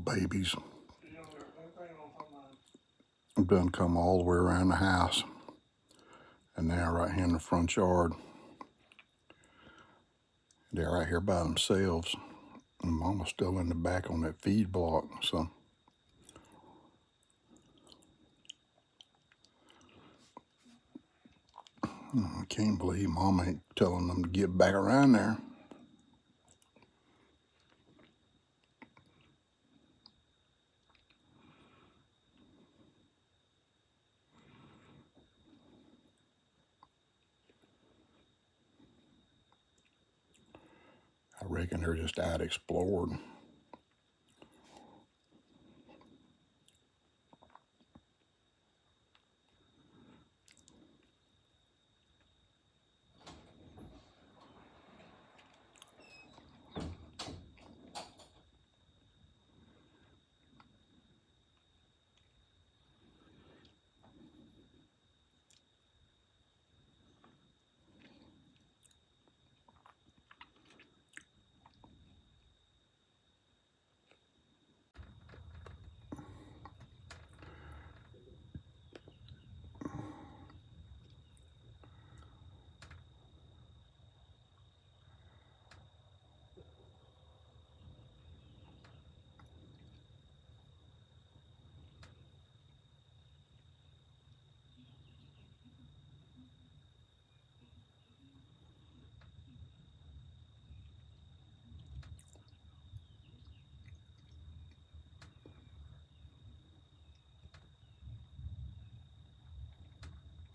babies. I've done come all the way around the house. And now right here in the front yard. They're right here by themselves. And Mama's still in the back on that feed block, so. I can't believe Mama ain't telling them to get back around there. I reckon they're just out exploring.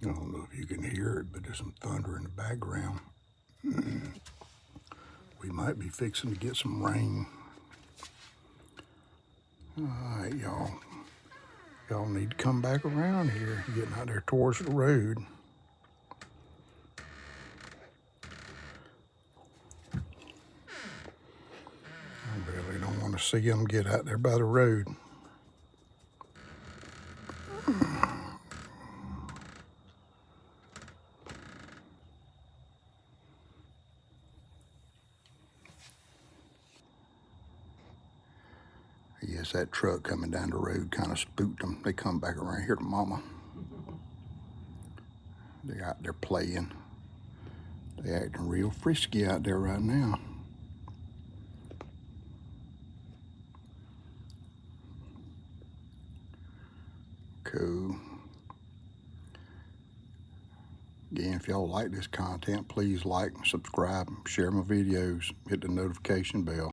I don't know if you can hear it, but there's some thunder in the background. We might be fixing to get some rain. All right, y'all. Y'all need to come back around here, getting out there towards the road. I really don't want to see them get out there by the road. Yes, that truck coming down the road kind of spooked them. They come back around here to Mama. They're out there playing. They're acting real frisky out there right now. Cool. Again, if y'all like this content, please like, subscribe, share my videos, hit the notification bell.